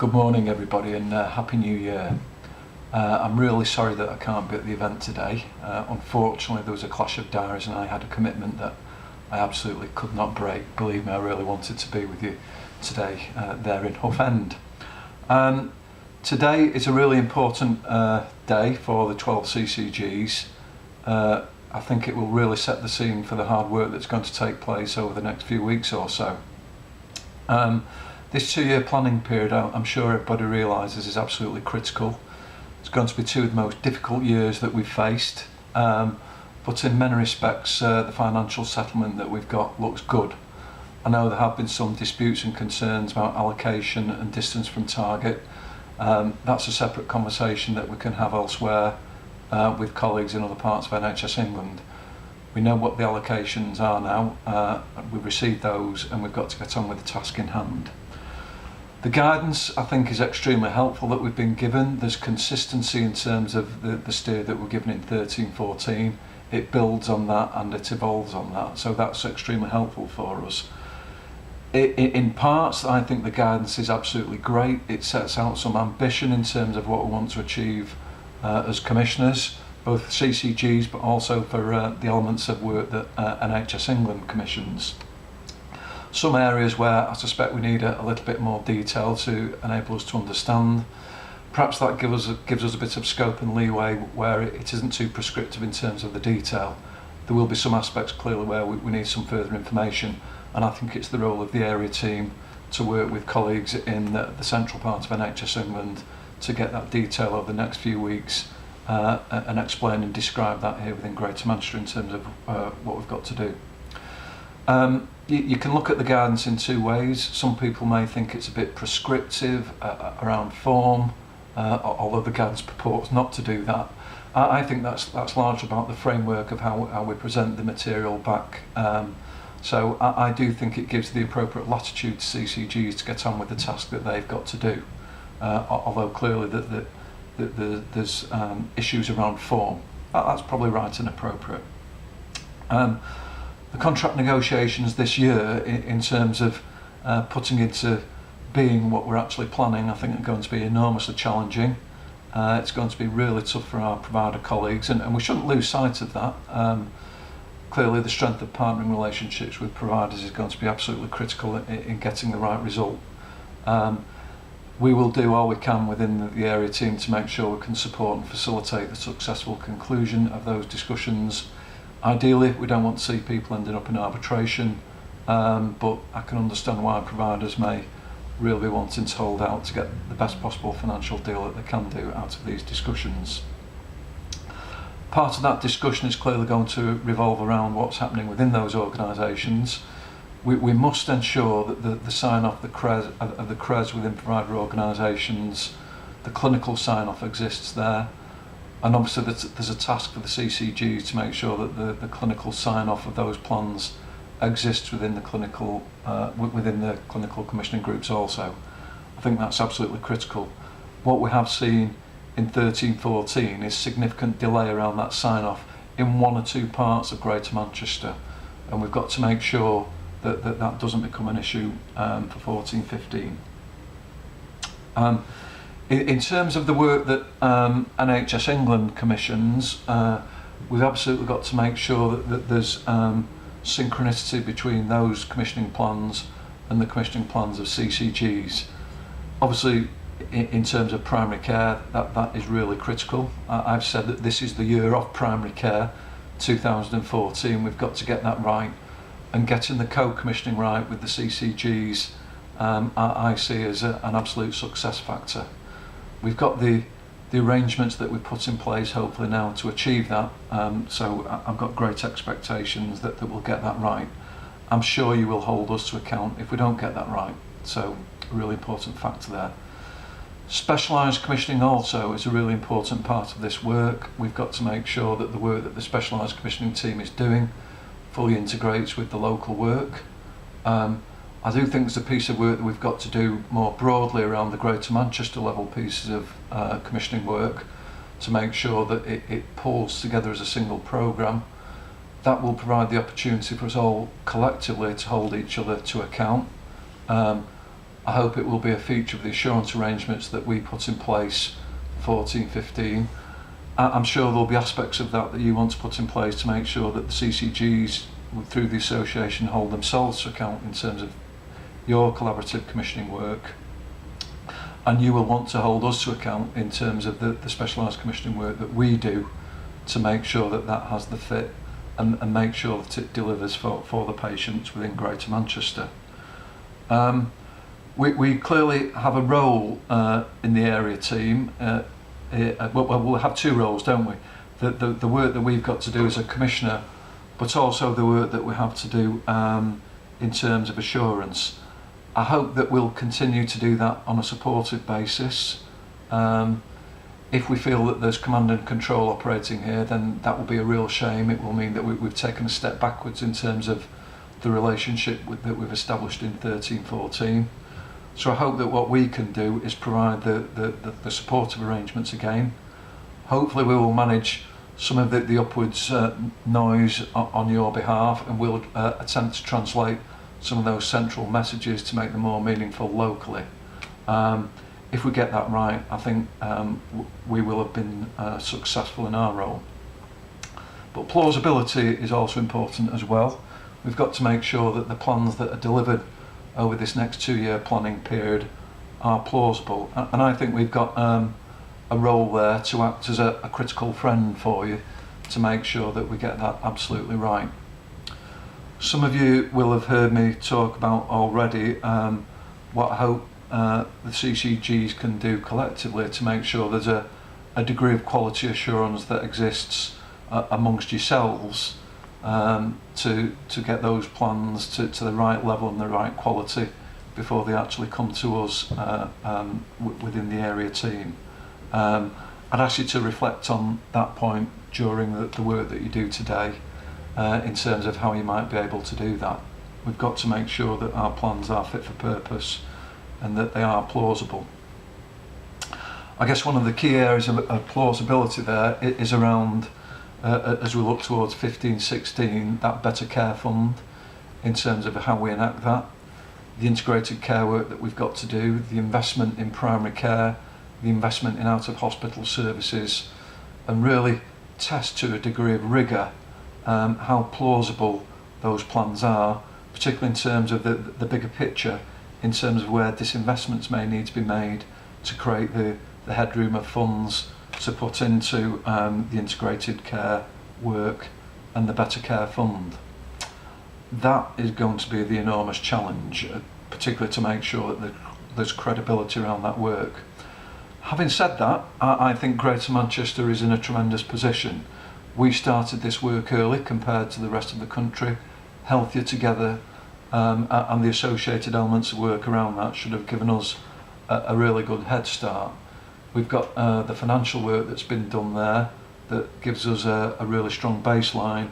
Good morning everybody, and Happy New Year. I'm really sorry that I can't be at the event today. Unfortunately there was a clash of diaries and I had a commitment that I absolutely could not break. Believe me, I really wanted to be with you today there in Hough End. Today is a really important day for the 12 CCGs. I think it will really set the scene for the hard work that's going to take place over the next few weeks or so. This 2-year planning period, I'm sure everybody realises, is absolutely critical. It's going to be 2 of the most difficult years that we've faced, but in many respects the financial settlement that we've got looks good. I know there have been some disputes and concerns about allocation and distance from target. That's a separate conversation that we can have elsewhere with colleagues in other parts of NHS England. We know what the allocations are now, we've received those and we've got to get on with the task in hand. The guidance I think is extremely helpful that we've been given. There's consistency in terms of the steer that we're given in 13-14. It builds on that and it evolves on that, so that's extremely helpful for us. In parts, I think the guidance is absolutely great. It sets out some ambition in terms of what we want to achieve as commissioners, both CCGs but also for the elements of work that NHS England commissions. Some areas where I suspect we need a little bit more detail to enable us to understand. Perhaps that gives us a bit of scope and leeway where it isn't too prescriptive in terms of the detail. There will be some aspects clearly where we need some further information, and I think it's the role of the area team to work with colleagues in the central part of NHS England to get that detail over the next few weeks and explain and describe that here within Greater Manchester in terms of what we've got to do. You can look at the guidance in 2 ways. Some people may think it's a bit prescriptive around form, although the guidance purports not to do that. I think that's largely about the framework of how we present the material back. So I do think it gives the appropriate latitude to CCGs to get on with the task that they've got to do, although clearly there's issues around form. That's probably right and appropriate. The contract negotiations this year in terms of putting into being what we're actually planning, I think are going to be enormously challenging. It's going to be really tough for our provider colleagues, and we shouldn't lose sight of that. Clearly the strength of partnering relationships with providers is going to be absolutely critical in getting the right result. We will do all we can within the area team to make sure we can support and facilitate the successful conclusion of those discussions. Ideally, we don't want to see people ending up in arbitration, but I can understand why providers may really be wanting to hold out to get the best possible financial deal that they can do out of these discussions. Part of that discussion is clearly going to revolve around what's happening within those organisations. We must ensure that the sign-off of the CRES within provider organisations, the clinical sign-off exists there. And obviously there's a task for the CCG to make sure that the clinical sign-off of those plans exists within the clinical commissioning groups also. I think that's absolutely critical. What we have seen in 13-14 is significant delay around that sign-off in 1 or 2 parts of Greater Manchester, and we've got to make sure that doesn't become an issue for 14-15. In terms of the work that NHS England commissions, we've absolutely got to make sure that there's synchronicity between those commissioning plans and the commissioning plans of CCGs. Obviously, in terms of primary care, that is really critical. I've said that this is the year of primary care, 2014. We've got to get that right, and getting the co-commissioning right with the CCGs I see as an absolute success factor. We've got the arrangements that we've put in place hopefully now to achieve that, so I've got great expectations that we'll get that right. I'm sure you will hold us to account if we don't get that right, so a really important factor there. Specialised commissioning also is a really important part of this work. We've got to make sure that the work that the specialised commissioning team is doing fully integrates with the local work. I do think there's a piece of work that we've got to do more broadly around the Greater Manchester level pieces of commissioning work to make sure that it pulls together as a single programme. That will provide the opportunity for us all collectively to hold each other to account. I hope it will be a feature of the assurance arrangements that we put in place for 14-15. I'm sure there'll be aspects of that you want to put in place to make sure that the CCGs, through the association, hold themselves to account in terms of your collaborative commissioning work. And you will want to hold us to account in terms of the specialised commissioning work that we do to make sure that that has the fit and make sure that it delivers for the patients within Greater Manchester. We clearly have a role in the area team. We'll have two roles, don't we? The work that we've got to do as a commissioner, but also the work that we have to do in terms of assurance. I hope that we'll continue to do that on a supportive basis. If we feel that there's command and control operating here, then that will be a real shame. It will mean that we've taken a step backwards in terms of the relationship that we've established in 13-14. So I hope that what we can do is provide the supportive arrangements again. Hopefully we will manage some of the upwards noise on your behalf, and we'll attempt to translate some of those central messages to make them more meaningful locally. If we get that right, I think we will have been successful in our role. But plausibility is also important as well. We've got to make sure that the plans that are delivered over this next 2-year planning period are plausible. And I think we've got a role there to act as a critical friend for you to make sure that we get that absolutely right. Some of you will have heard me talk about already what I hope the CCGs can do collectively to make sure there's a degree of quality assurance that exists amongst yourselves to get those plans to the right level and the right quality before they actually come to us within the area team. I'd ask you to reflect on that point during the work that you do today in terms of how you might be able to do that. We've got to make sure that our plans are fit for purpose and that they are plausible. I guess one of the key areas of plausibility there is around as we look towards 15-16, that better care fund in terms of how we enact that, the integrated care work that we've got to do, the investment in primary care, the investment in out of hospital services, and really test to a degree of rigour how plausible those plans are, particularly in terms of the bigger picture, in terms of where disinvestments may need to be made to create the headroom of funds to put into the integrated care work and the better care fund. That is going to be the enormous challenge, particularly to make sure that there's credibility around that work. Having said that, I think Greater Manchester is in a tremendous position. We started this work early compared to the rest of the country. Healthier Together and the associated elements of work around that should have given us a really good head start. We've got the financial work that's been done there that gives us a really strong baseline.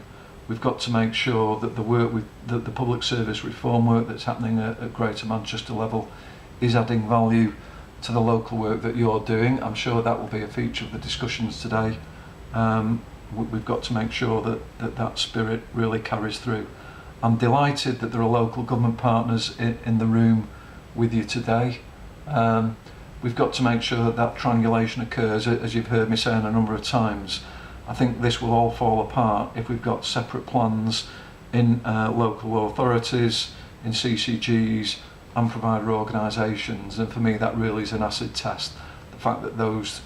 We've got to make sure that the work the public service reform work that's happening at Greater Manchester level is adding value to the local work that you're doing. I'm sure that will be a feature of the discussions today. We've got to make sure that spirit really carries through. I'm delighted that there are local government partners in the room with you today. We've got to make sure that triangulation occurs, as you've heard me saying a number of times. I think this will all fall apart if we've got separate plans in local authorities, in CCGs and provider organisations, and for me that really is an acid test. The fact that those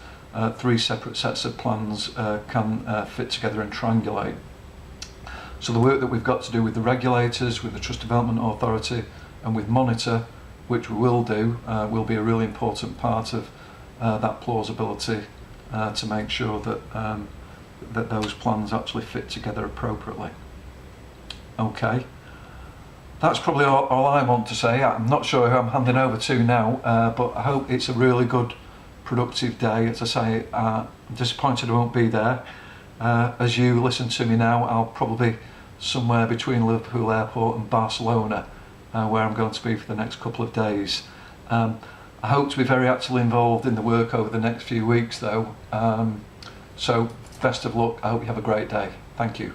3 separate sets of plans can fit together and triangulate. So the work that we've got to do with the regulators, with the Trust Development Authority and with Monitor, which we will do, will be a really important part of that plausibility to make sure that that those plans actually fit together appropriately. Okay, that's probably all I want to say. I'm not sure who I'm handing over to now, but I hope it's a really good, productive day. As I say, I'm disappointed I won't be there. As you listen to me now, I'll probably be somewhere between Liverpool Airport and Barcelona, where I'm going to be for the next couple of days. I hope to be very actively involved in the work over the next few weeks though. So best of luck. I hope you have a great day. Thank you.